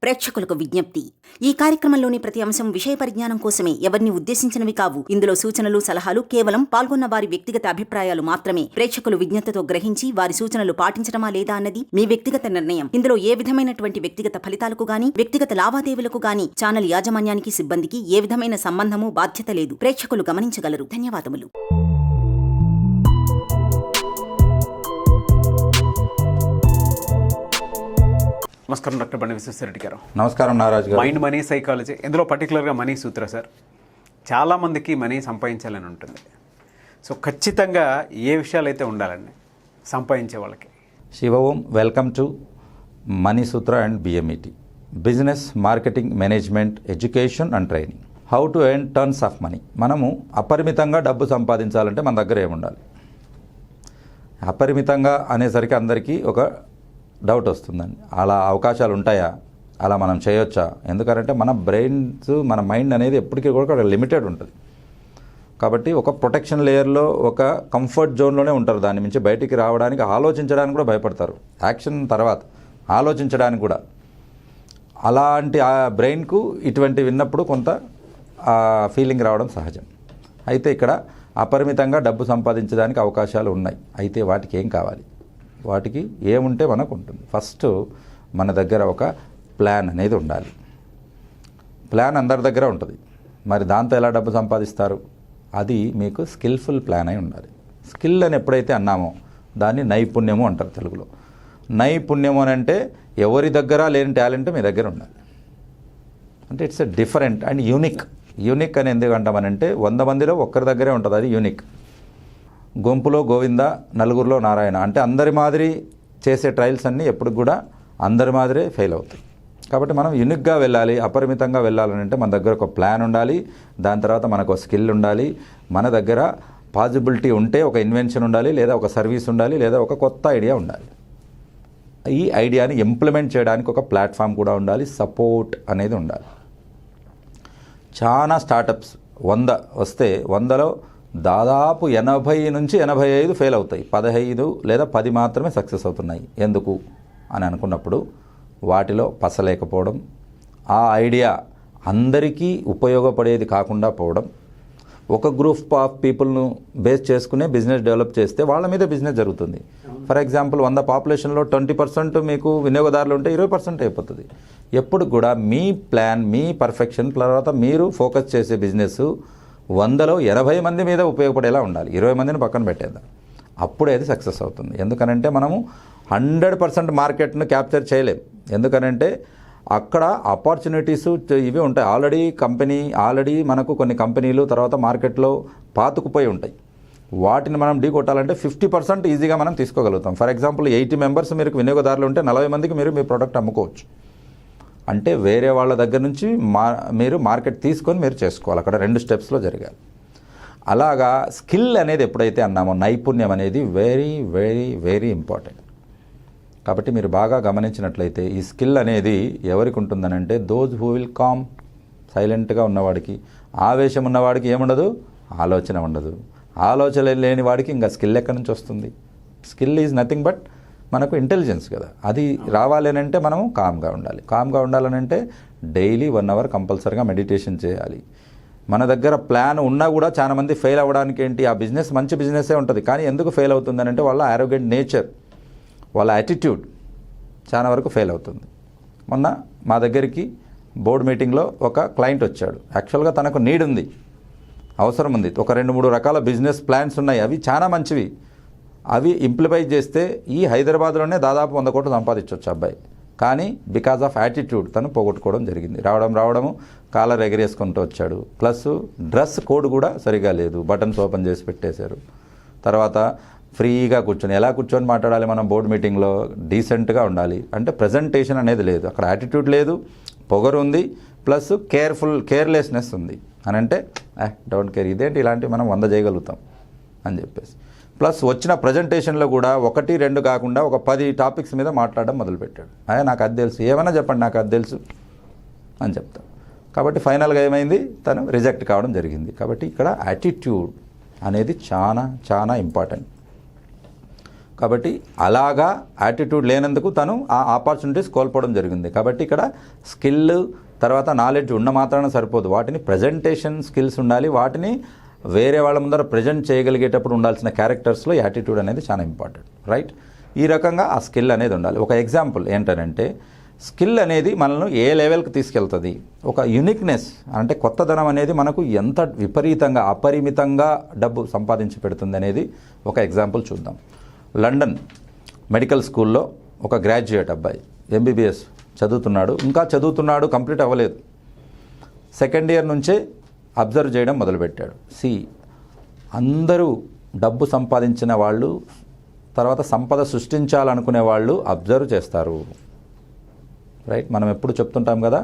ప్రేక్షకులకు విజ్ఞప్తి. ఈ కార్యక్రమంలోని ప్రతి అంశం విషయ పరిజ్ఞానం కోసమే, ఎవరిని ఉద్దేశించినవి కావు. ఇందులో సూచనలు, సలహాలు కేవలం పాల్గొన్న వారి వ్యక్తిగత అభిప్రాయాలు మాత్రమే. ప్రేక్షకులు విజ్ఞతతో గ్రహించి వారి సూచనలు పాటించడమా లేదా అన్నది మీ వ్యక్తిగత నిర్ణయం. ఇందులో ఏ విధమైనటువంటి వ్యక్తిగత ఫలితాలకు గాని, వ్యక్తిగత లావాదేవీలకు గాని ఛానల్ యాజమాన్యానికి, సిబ్బందికి ఏ విధమైన సంబంధము, బాధ్యత లేదు. ప్రేక్షకులు గమనించగలరు. ధన్యవాదములు. నమస్కారం డాక్టర్ బండి విశ్వేశ్వరరెడ్డి గారు. నమస్కారం నారాజ్ గారు. మైండ్ మనీ సైకాలజీ, ఇందులో పర్టికులర్గా మనీ సూత్ర సార్. చాలామందికి మనీ సంపాదించాలని ఉంటుంది. సో ఖచ్చితంగా ఏ విషయాలు అయితే ఉండాలండి సంపాదించే వాళ్ళకి? శివోం, welcome to money Sutra and BMET, business marketing management education and training, how to earn tons of money. మనము అపరిమితంగా డబ్బు సంపాదించాలంటే మన దగ్గర ఏముండాలి? అపరిమితంగా అనేసరికి అందరికీ ఒక డౌట్ వస్తుందండి. అలా అవకాశాలు ఉంటాయా? అలా మనం చేయొచ్చా? ఎందుకంటే మన బ్రెయిన్స్, మన మైండ్ అనేది ఎప్పటికీ కూడా లిమిటెడ్ ఉంటుంది. కాబట్టి ఒక ప్రొటెక్షన్ లేయర్లో, ఒక కంఫర్ట్ జోన్లోనే ఉంటారు. దాని నుంచి బయటికి రావడానికి, ఆలోచించడానికి కూడా భయపడతారు. యాక్షన్ తర్వాత ఆలోచించడానికి కూడా. అలాంటి ఆ బ్రెయిన్కు ఇటువంటి విన్నప్పుడు కొంత ఫీలింగ్ రావడం సహజం. అయితే ఇక్కడ అపరిమితంగా డబ్బు సంపాదించడానికి అవకాశాలు ఉన్నాయి. అయితే వాటికి ఏం కావాలి? వాటికి ఏముంటే మనకు ఉంటుంది? ఫస్ట్ మన దగ్గర ఒక ప్లాన్ అనేది ఉండాలి. ప్లాన్ అందరి దగ్గర ఉంటుంది. మరి దాంతో ఎలా డబ్బు సంపాదిస్తారు? అది మీకు స్కిల్ఫుల్ ప్లాన్ అయి ఉండాలి. స్కిల్ అని ఎప్పుడైతే అన్నామో దాన్ని నైపుణ్యము అంటారు తెలుగులో. నైపుణ్యము అని అంటే ఎవరి దగ్గర లేని టాలెంట్ మీ దగ్గర ఉండాలి. అంటే it's a different and unique. Unique అని ఎందుకు అంటామనంటే 100 మందిలో ఒక్కరి దగ్గరే ఉంటుంది, అది యూనిక్. గుంపులో గోవింద, నలుగురిలో నారాయణ అంటే అందరి మాదిరి చేసే ట్రయల్స్ అన్నీ ఎప్పుడు కూడా అందరి మాదిరే ఫెయిల్ అవుతాయి. కాబట్టి మనం యూనిక్గా వెళ్ళాలి. అపరిమితంగా వెళ్ళాలని అంటే మన దగ్గర ఒక ప్లాన్ ఉండాలి. దాని తర్వాత మనకు ఒక స్కిల్ ఉండాలి. మన దగ్గర పాసిబిలిటీ ఉంటే ఒక ఇన్వెన్షన్ ఉండాలి, లేదా ఒక సర్వీస్ ఉండాలి, లేదా ఒక కొత్త ఐడియా ఉండాలి. ఈ ఐడియాని ఇంప్లిమెంట్ చేయడానికి ఒక ప్లాట్ఫామ్ కూడా ఉండాలి. సపోర్ట్ అనేది ఉండాలి. చాలా స్టార్టప్స్ 100 వస్తే 100లో దాదాపు 80 నుంచి 85 ఫెయిల్ అవుతాయి. 15 లేదా 10 మాత్రమే సక్సెస్ అవుతున్నాయి. ఎందుకు అని అనుకున్నప్పుడు వాటిలో పసలేకపోవడం, ఆ ఐడియా అందరికీ ఉపయోగపడేది కాకుండా పోవడం, ఒక గ్రూప్ ఆఫ్ పీపుల్ను బేస్ చేసుకునే బిజినెస్ డెవలప్ చేస్తే వాళ్ళ మీద బిజినెస్ జరుగుతుంది. ఫర్ ఎగ్జాంపుల్ 100 పాపులేషన్లో 20% మీకు వినియోగదారులు ఉంటే 20% అయిపోతుంది. ఎప్పుడు కూడా మీ ప్లాన్, మీ పర్ఫెక్షన్ తర్వాత మీరు ఫోకస్ చేసే బిజినెస్ 100లో 80 మంది మీద ఉపయోగపడేలా ఉండాలి. 20 మందిని పక్కన పెట్టేద్దాం. అప్పుడే అది సక్సెస్ అవుతుంది. ఎందుకనంటే మనము 100% మార్కెట్ను క్యాప్చర్ చేయలేం. ఎందుకనంటే అక్కడ ఆపర్చునిటీస్ ఇవి ఉంటాయి. ఆల్రెడీ మనకు కొన్ని కంపెనీలు తర్వాత మార్కెట్లో పాతుకుపోయి ఉంటాయి. వాటిని మనం ఢీ కొట్టాలంటే 50% ఈజీగా మనం తీసుకోగలుగుతాం. ఫర్ ఎగ్జాంపుల్ 80 మెంబర్స్ మీకు వినియోగదారులు ఉంటే 40 మందికి మీరు మీ ప్రోడక్ట్ అమ్ముకోవచ్చు. అంటే వేరే వాళ్ళ దగ్గర నుంచి మీరు మార్కెట్ తీసుకొని మీరు చేసుకోవాలి. అక్కడ 2 స్టెప్స్లో జరగాలి. అలాగా స్కిల్ అనేది ఎప్పుడైతే అన్నామో, నైపుణ్యం అనేది వెరీ వెరీ వెరీ ఇంపార్టెంట్. కాబట్టి మీరు బాగా గమనించినట్లయితే ఈ స్కిల్ అనేది ఎవరికి ఉంటుందనంటే దోజ్ హూ విల్ కామ్, సైలెంట్గా ఉన్నవాడికి. ఆవేశం ఉన్నవాడికి ఏముండదు? ఆలోచన ఉండదు. ఆలోచన లేని వాడికి ఇంకా స్కిల్ ఎక్కడి నుంచి వస్తుంది? స్కిల్ ఈజ్ నథింగ్ బట్ మనకు ఇంటెలిజెన్స్ కదా. అది రావాలి అని అంటే మనము కామ్గా ఉండాలి. కామ్గా ఉండాలనంటే డైలీ 1 అవర్ కంపల్సరీగా మెడిటేషన్ చేయాలి. మన దగ్గర ప్లాన్ ఉన్నా కూడా చాలా మంది ఫెయిల్ అవ్వడానికి ఏంటి? ఆ బిజినెస్ మంచి బిజినెస్సే ఉంటుంది, కానీ ఎందుకు ఫెయిల్ అవుతుందని అంటే వాళ్ళ ఆరోగెంట్ నేచర్, వాళ్ళ యాటిట్యూడ్ చాలా వరకు ఫెయిల్ అవుతుంది. మొన్న మా దగ్గరికి బోర్డు మీటింగ్లో ఒక క్లయింట్ వచ్చాడు. యాక్చువల్గా తనకు నీడ్ ఉంది, అవసరం ఉంది. ఒక 2-3 రకాల బిజినెస్ ప్లాన్స్ ఉన్నాయి. అవి చాలా మంచివి. అవి ఇంప్లిమెంట్ చేస్తే ఈ హైదరాబాద్లోనే దాదాపు 100 కోట్లు సంపాదించవచ్చు అబ్బాయి. కానీ బికాజ్ ఆఫ్ యాటిట్యూడ్ తను పోగొట్టుకోవడం జరిగింది. రావడము కాలర్ ఎగరేసుకుంటూ వచ్చాడు. ప్లస్ డ్రెస్ కోడ్ కూడా సరిగా లేదు, బటన్స్ ఓపెన్ చేసి పెట్టేశారు. తర్వాత ఫ్రీగా ఎలా కూర్చొని మాట్లాడాలి మనం బోర్డు మీటింగ్లో? డీసెంట్గా ఉండాలి. అంటే ప్రజెంటేషన్ అనేది లేదు. అక్కడ యాటిట్యూడ్ లేదు, పొగరు ఉంది, ప్లస్ కేర్లెస్నెస్ ఉంది. అని అంటే డోంట్ కేర్, ఇదేంటి ఇలాంటివి మనం 100 చేయగలుగుతాం అని చెప్పేసి. ప్లస్ వచ్చిన ప్రజెంటేషన్లో కూడా 1-2 కాకుండా ఒక 10 టాపిక్స్ మీద మాట్లాడడం మొదలుపెట్టాడు. నాకు అది తెలుసు, ఏమైనా చెప్పండి నాకు అది తెలుసు అని చెప్తాను. కాబట్టి ఫైనల్గా ఏమైంది? తను రిజెక్ట్ కావడం జరిగింది. కాబట్టి ఇక్కడ యాటిట్యూడ్ అనేది చాలా చాలా ఇంపార్టెంట్. కాబట్టి అలాగా యాటిట్యూడ్ లేనందుకు తను ఆ ఆపర్చునిటీస్ కోల్పోవడం జరిగింది. కాబట్టి ఇక్కడ స్కిల్ తర్వాత నాలెడ్జ్ ఉన్న మాత్రాన సరిపోదు, వాటిని ప్రజెంటేషన్ స్కిల్స్ ఉండాలి, వాటిని వేరే వాళ్ళ ముందర ప్రజెంట్ చేయగలిగేటప్పుడు ఉండాల్సిన క్యారెక్టర్స్లో యాటిట్యూడ్ అనేది చాలా ఇంపార్టెంట్, రైట్? ఈ రకంగా ఆ స్కిల్ అనేది ఉండాలి. ఒక ఎగ్జాంపుల్ ఏంటంటే స్కిల్ అనేది మనల్ని ఏ లెవెల్కి తీసుకెళ్తుంది, ఒక యూనిక్నెస్ అంటే కొత్తదనం అనేది మనకు ఎంత విపరీతంగా అపరిమితంగా డబ్బు సంపాదించి పెడుతుంది అనేది ఒక ఎగ్జాంపుల్ చూద్దాం. లండన్ మెడికల్ స్కూల్లో ఒక గ్రాడ్యుయేట్ అబ్బాయి ఎంబీబీఎస్ చదువుతున్నాడు, ఇంకా చదువుతున్నాడు, కంప్లీట్ అవ్వలేదు. సెకండ్ ఇయర్ నుంచే అబ్జర్వ్ చేయడం మొదలుపెట్టాడు. అందరూ డబ్బు సంపాదించిన వాళ్ళు, తర్వాత సంపద సృష్టించాలనుకునే వాళ్ళు అబ్జర్వ్ చేస్తారు, రైట్? మనం ఎప్పుడు చెప్తుంటాం కదా,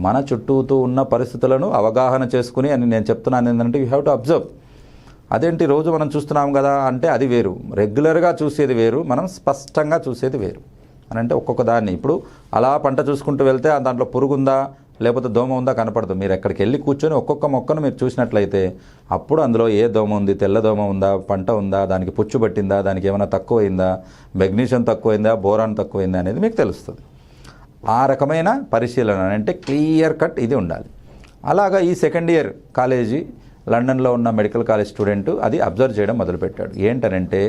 మన చుట్టూతో ఉన్న పరిస్థితులను అవగాహన చేసుకుని అని నేను చెప్తున్నాను. ఏంటంటే యూ హ్యావ్ టు అబ్జర్వ్. అదేంటి రోజు మనం చూస్తున్నాం కదా అంటే అది వేరు, రెగ్యులర్గా చూసేది వేరు, మనం స్పష్టంగా చూసేది వేరు అని. అంటే ఒక్కొక్క దాన్ని ఇప్పుడు అలా పంట చూసుకుంటూ వెళ్తే దాంట్లో పురుగు ఉందా లేకపోతే దోమ ఉందా కనపడదు. మీరు ఎక్కడికి వెళ్ళి కూర్చొని ఒక్కొక్క మొక్కను మీరు చూసినట్లయితే అప్పుడు అందులో ఏ దోమ ఉంది, తెల్ల దోమ ఉందా, పంట ఉందా, దానికి పుచ్చు పట్టిందా, దానికి ఏమైనా తక్కువైందా, మెగ్నీషియం తక్కువైందా, బోరాన్ తక్కువైందా అనేది మీకు తెలుస్తుంది. ఆ రకమైన పరిశీలన అంటే క్లియర్ కట్ ఇది ఉండాలి. అలాగా ఈ సెకండ్ ఇయర్ కాలేజీ లండన్లో ఉన్న మెడికల్ కాలేజ్ స్టూడెంట్ అది అబ్జర్వ్ చేయడం మొదలుపెట్టాడు. ఏంటనంటే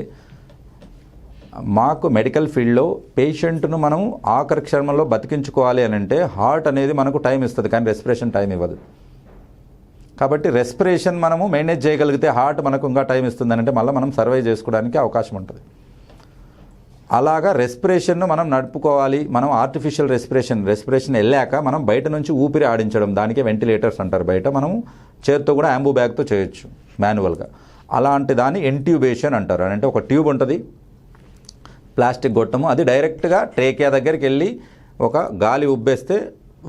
మాకు మెడికల్ ఫీల్డ్లో పేషెంట్ను మనం ఆఖరి క్షణంలో బతికించుకోవాలి అని అంటే హార్ట్ అనేది మనకు టైం ఇస్తుంది, కానీ రెస్పిరేషన్ టైం ఇవ్వదు. కాబట్టి రెస్పిరేషన్ మనము మేనేజ్ చేయగలిగితే హార్ట్ మనకు ఇంకా టైం ఇస్తుంది అంటే మళ్ళీ మనం సర్వైవ్ చేసుకోవడానికి అవకాశం ఉంటుంది. అలాగా రెస్పిరేషన్ను మనం నడుపుకోవాలి. మనం ఆర్టిఫిషియల్ రెస్పిరేషన్ వెళ్ళాక మనం బయట నుంచి ఊపిరి ఆడించడం, దానికే వెంటిలేటర్స్ అంటారు. బయట మనం చేత్తో కూడా యాంబూ బ్యాగ్తో చేయొచ్చు మాన్యువల్గా. అలాంటి దాన్ని ఇంట్యూబేషన్ అంటారు. అంటే ఒక ట్యూబ్ ఉంటుంది, ప్లాస్టిక్ గొట్టము, అది డైరెక్ట్గా ట్రేకియా దగ్గరికి వెళ్ళి ఒక గాలి ఉబ్బేస్తే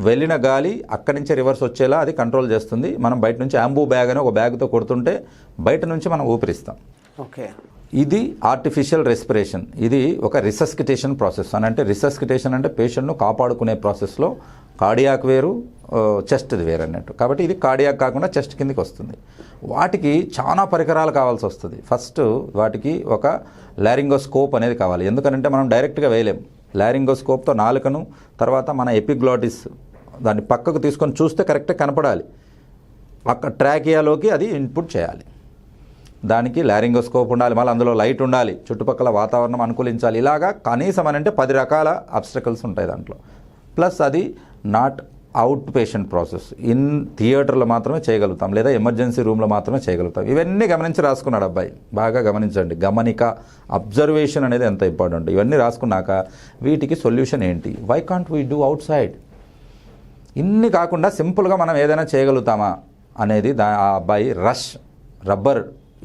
వెళ్ళిన గాలి అక్కడి నుంచి రివర్స్ వచ్చేలా అది కంట్రోల్ చేస్తుంది. మనం బయట నుంచి యాంబూ బ్యాగ్ అని ఒక బ్యాగ్తో కొడుతుంటే బయట నుంచి మనం ఊపిరిస్తాం. ఓకే, ఇది ఆర్టిఫిషియల్ రెస్పిరేషన్. ఇది ఒక రిసస్కిటేషన్ ప్రాసెస్ అని. అంటే రిసస్కిటేషన్ అంటే పేషెంట్ను కాపాడుకునే ప్రాసెస్లో కార్డియాక్ వేరు, చెస్ట్ది వేరు అన్నట్టు. కాబట్టి ఇది కార్డియాక్ కాకుండా చెస్ట్ కిందకి వస్తుంది. వాటికి చాలా పరికరాలు కావాల్సి వస్తుంది. ఫస్ట్ వాటికి ఒక లారింగోస్కోప్ అనేది కావాలి. ఎందుకంటే మనం డైరెక్ట్గా వేయలేం. లారింగోస్కోప్తో నాలుకను తర్వాత మన ఎపిగ్లాటిస్ దాన్ని పక్కకు తీసుకొని చూస్తే కరెక్ట్గా కనపడాలి. అక్కడ ట్రాకియాలోకి అది ఇన్పుట్ చేయాలి. దానికి లారింగోస్కోప్ ఉండాలి, మళ్ళీ అందులో లైట్ ఉండాలి, చుట్టుపక్కల వాతావరణం అనుకూలించాలి. ఇలాగా కనీసం అని అంటే 10 రకాల అబ్స్టకల్స్ ఉంటాయి దాంట్లో. ప్లస్ అది not out patient process. In థియేటర్లో మాత్రమే చేయగలుగుతాం, లేదా ఎమర్జెన్సీ రూమ్లో మాత్రమే చేయగలుగుతాం. ఇవన్నీ గమనించి రాసుకున్నాడు అబ్బాయి. బాగా గమనించండి, గమనిక, అబ్జర్వేషన్ అనేది ఎంత ఇంపార్టెంట్. ఇవన్నీ రాసుకున్నాక వీటికి సొల్యూషన్ ఏంటి, why can't we do outside, ఇన్ని కాకుండా సింపుల్గా మనం ఏదైనా చేయగలుగుతామా అనేది ఆ అబ్బాయి రబ్బర్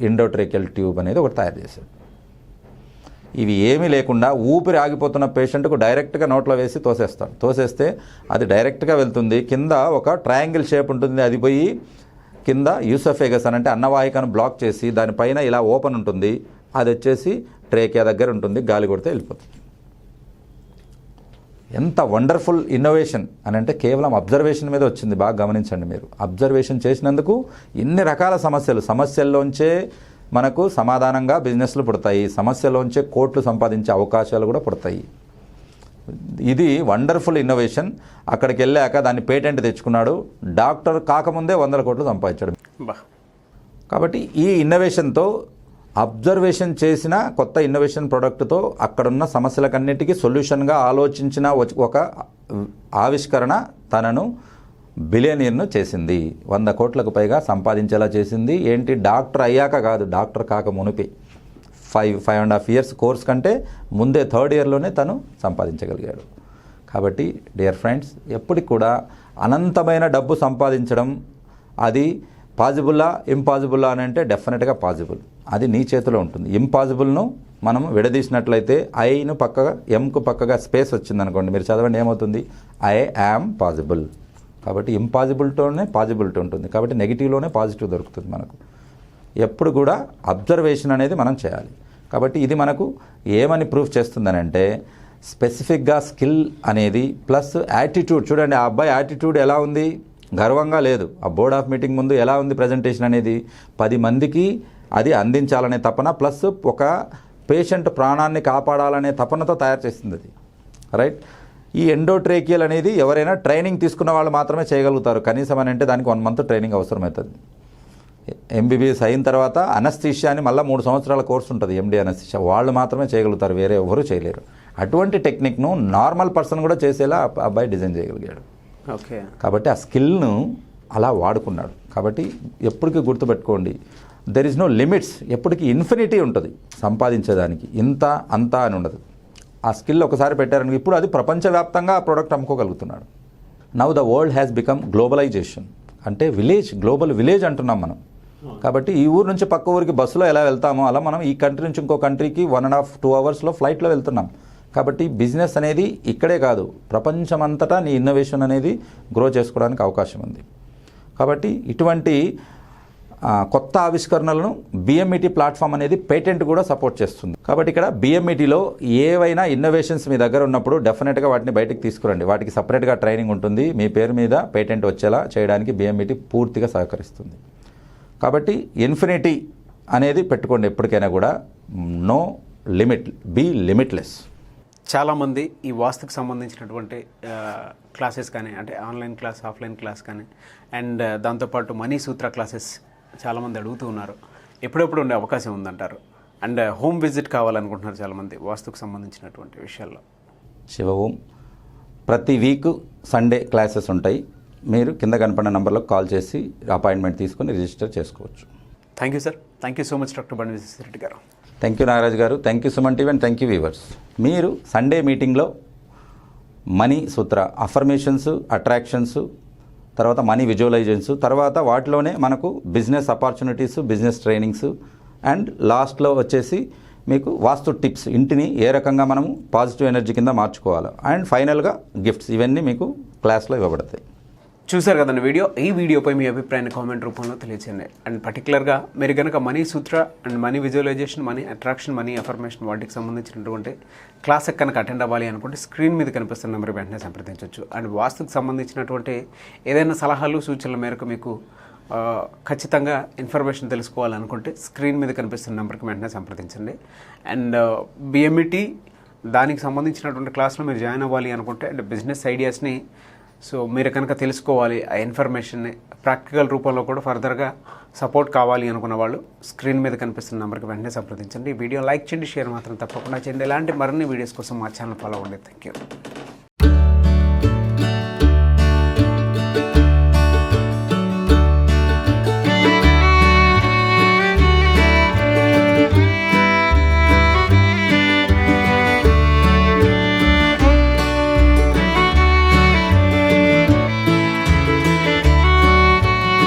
ఎండోట్రేకియల్ ట్యూబ్ అనేది ఒకటి తయారు చేశాడు. ఇవి ఏమీ లేకుండా ఊపిరి ఆగిపోతున్న పేషెంట్కు డైరెక్ట్గా నోట్లో వేసి తోసేస్తాడు. తోసేస్తే అది డైరెక్ట్గా వెళ్తుంది. కింద ఒక ట్రయాంగిల్ షేప్ ఉంటుంది, అది పోయి కింద యూసోఫేగస్ అని అంటే అన్నవాహికను బ్లాక్ చేసి దానిపైన ఇలా ఓపెన్ ఉంటుంది, అది వచ్చేసి ట్రేకియా దగ్గర ఉంటుంది, గాలి కొడితే వెళ్ళిపోతుంది. ఎంత వండర్ఫుల్ ఇన్నోవేషన్ అని అంటే కేవలం అబ్జర్వేషన్ మీద వచ్చింది. బాగా గమనించండి మీరు. అబ్జర్వేషన్ చేసినందుకు ఇన్ని రకాల సమస్యల్లోంచే మనకు సమాధానంగా బిజినెస్లు పుడతాయి, సమస్యలోంచే కోట్లు సంపాదించే అవకాశాలు కూడా పుడతాయి. ఇది వండర్ఫుల్ ఇన్నోవేషన్. అక్కడికి వెళ్ళాక దాన్ని పేటెంట్ తెచ్చుకున్నాడు. డాక్టర్ కాకముందే 100 కోట్లు సంపాదించాడు. కాబట్టి ఈ ఇన్నోవేషన్తో అబ్జర్వేషన్ చేసిన కొత్త ఇన్నోవేషన్ ప్రోడక్ట్తో అక్కడున్న సమస్యలకన్నిటికీ సొల్యూషన్గా ఆలోచించిన ఒక ఆవిష్కరణ తనను బిలియనీర్ను చేసింది. 100 కోట్లకు పైగా సంపాదించేలా చేసింది. ఏంటి, డాక్టర్ అయ్యాక కాదు, డాక్టర్ కాక మునిపి 5.5 ఇయర్స్ కోర్స్ కంటే ముందే 3rd ఇయర్లోనే తను సంపాదించగలిగాడు. కాబట్టి డియర్ ఫ్రెండ్స్, ఎప్పటికి కూడా అనంతమైన డబ్బు సంపాదించడం అది పాజిబుల్లా ఇంపాసిబుల్లా అని అంటే డెఫినెట్గా పాజిబుల్. అది నీ చేతిలో ఉంటుంది. ఇంపాసిబుల్ను మనం విడదీసినట్లయితే ఐను పక్కగా ఎంకు పక్కగా స్పేస్ వచ్చిందనుకోండి, మీరు చదవండి ఏమవుతుంది, ఐ యామ్ పాజిబుల్. కాబట్టి ఇంపాసిబుల్తోనే పాజిబిలిటీ ఉంటుంది. కాబట్టి నెగిటివ్లోనే పాజిటివ్ దొరుకుతుంది మనకు. ఎప్పుడు కూడా అబ్జర్వేషన్ అనేది మనం చేయాలి. కాబట్టి ఇది మనకు ఏమని ప్రూఫ్ చేస్తుందని అంటే స్పెసిఫిక్గా స్కిల్ అనేది ప్లస్ యాటిట్యూడ్. చూడండి ఆ అబ్బాయి యాటిట్యూడ్ ఎలా ఉంది, గర్వంగా లేదు. ఆ బోర్డ్ ఆఫ్ మీటింగ్ ముందు ఎలా ఉంది ప్రజెంటేషన్ అనేది, 10 మందికి అది అందించాలనే తపన, ప్లస్ ఒక పేషెంట్ ప్రాణాన్ని కాపాడాలనే తపనతో తయారు చేసింది అది, రైట్. ఈ ఎండోట్రేకియల్ అనేది ఎవరైనా ట్రైనింగ్ తీసుకున్న వాళ్ళు మాత్రమే చేయగలుగుతారు. కనీసం అని అంటే దానికి 1 month ట్రైనింగ్ అవసరమవుతుంది. ఎంబీబీఎస్ అయిన తర్వాత అనస్థీషియా అని మళ్ళీ 3 సంవత్సరాల కోర్సు ఉంటుంది, ఎండి అనస్థీషియా. వాళ్ళు మాత్రమే చేయగలుగుతారు, వేరే ఎవరు చేయలేరు. అటువంటి టెక్నిక్ను నార్మల్ పర్సన్ కూడా చేసేలా అబ్బాయి డిజైన్ చేయగలిగాడు. ఓకే. కాబట్టి ఆ స్కిల్ను అలా వాడుకున్నాడు. కాబట్టి ఎప్పటికీ గుర్తుపెట్టుకోండి, దెర్ ఇస్ నో లిమిట్స్. ఎప్పటికీ ఇన్ఫినిటీ ఉంటుంది సంపాదించేదానికి, ఇంత అంత అని ఉండదు. ఆ స్కిల్ ఒకసారి పెట్టారని ఇప్పుడు అది ప్రపంచవ్యాప్తంగా ఆ ప్రోడక్ట్ అమ్ముకోగలుగుతున్నాడు. Now the world has become globalization, అంటే గ్లోబల్ విలేజ్ అంటున్నాం మనం. కాబట్టి ఈ ఊరు నుంచి పక్క ఊరికి బస్సులో ఎలా వెళ్తామో అలా మనం ఈ కంట్రీ నుంచి ఇంకో కంట్రీకి 1.5-2 hours ఫ్లైట్లో వెళ్తున్నాం. కాబట్టి బిజినెస్ అనేది ఇక్కడే కాదు, ప్రపంచమంతటా నీ ఇన్నోవేషన్ అనేది గ్రో చేసుకోవడానికి అవకాశం ఉంది. కాబట్టి ఇటువంటి కొత్త ఆవిష్కరణలను బిఎంఈటీ ప్లాట్ఫామ్ అనేది పేటెంట్ కూడా సపోర్ట్ చేస్తుంది. కాబట్టి ఇక్కడ బిఎంఈటీలో ఏవైనా ఇన్నోవేషన్స్ మీ దగ్గర ఉన్నప్పుడు డెఫినెట్గా వాటిని బయటికి తీసుకురండి. వాటికి సపరేట్గా ట్రైనింగ్ ఉంటుంది. మీ పేరు మీద పేటెంట్ వచ్చేలా చేయడానికి బిఎంఈటీ పూర్తిగా సహకరిస్తుంది. కాబట్టి ఇన్ఫినిటీ అనేది పెట్టుకోండి ఎప్పటికైనా కూడా. No limit, be limitless. చాలామంది ఈ వాస్తుకు సంబంధించినటువంటి క్లాసెస్ కానీ, అంటే ఆన్లైన్ క్లాస్, ఆఫ్లైన్ క్లాస్ కానీ, అండ్ దాంతోపాటు మనీ సూత్ర క్లాసెస్ చాలామంది అడుగుతూ ఉన్నారు. ఎప్పుడెప్పుడు ఉండే అవకాశం ఉందంటారు? అండ్ హోమ్ విజిట్ కావాలనుకుంటున్నారు చాలామంది వాస్తుకు సంబంధించినటువంటి విషయాల్లో. శివ ఓం. ప్రతి వీక్ సండే క్లాసెస్ ఉంటాయి. మీరు కింద కనపడిన నంబర్లకు కాల్ చేసి అపాయింట్మెంట్ తీసుకొని రిజిస్టర్ చేసుకోవచ్చు. Thank you sir. Thank you so much doctor బండి విశ్వేశ్వరరెడ్డి గారు. థ్యాంక్ యూ నాగరాజ్ గారు. Thank you Suman TV and thank you viewers. మీరు సండే మీటింగ్లో మనీ సూత్ర, అఫర్మేషన్స్, అట్రాక్షన్స్, తర్వాత మనీ విజువలైజేషన్స్, తర్వాత వాటిలోనే మనకు business opportunities, business trainings, and లాస్ట్లో వచ్చేసి మీకు వాస్తు టిప్స్, ఇంటిని ఏ రకంగా మనము పాజిటివ్ ఎనర్జీ కింద మార్చుకోవాలో, అండ్ ఫైనల్గా గిఫ్ట్స్, ఇవన్నీ మీకు క్లాస్లో ఇవ్వబడతాయి. చూసారు కదండి వీడియో. ఈ వీడియోపై మీ అభిప్రాయాన్ని కామెంట్ రూపంలో తెలియచేయండి. అండ్ పర్టికులర్గా మీరు కనుక money Sutra and money visualisation, money attraction, money affirmation వాటికి సంబంధించినటువంటి క్లాస్కి కనుక అటెండ్ అవ్వాలి అనుకుంటే స్క్రీన్ మీద కనిపిస్తున్న నెంబర్ వెంటనే సంప్రదించవచ్చు. అండ్ వాస్తుకు సంబంధించినటువంటి ఏదైనా సలహాలు, సూచనల మేరకు మీకు ఖచ్చితంగా ఇన్ఫర్మేషన్ తెలుసుకోవాలనుకుంటే స్క్రీన్ మీద కనిపిస్తున్న నెంబర్కి వెంటనే సంప్రదించండి. అండ్ బిఎంఈటీ దానికి సంబంధించినటువంటి క్లాస్లో మీరు జాయిన్ అవ్వాలి అనుకుంటే, అండ్ బిజినెస్ ఐడియాస్ని సో మీరు కనుక తెలుసుకోవాలి, ఆ ఇన్ఫర్మేషన్ని ప్రాక్టికల్ రూపంలో కూడా ఫర్దర్గా సపోర్ట్ కావాలి అనుకున్న వాళ్ళు స్క్రీన్ మీద కనిపిస్తున్న నెంబర్కి వెంటనే సంప్రదించండి. ఈ వీడియో లైక్ చేయండి, షేర్ మాత్రం తప్పకుండా చేయండి. ఇలాంటి మరిన్ని వీడియోస్ కోసం మా ఛానల్ ఫాలో అవ్వండి. Thank you.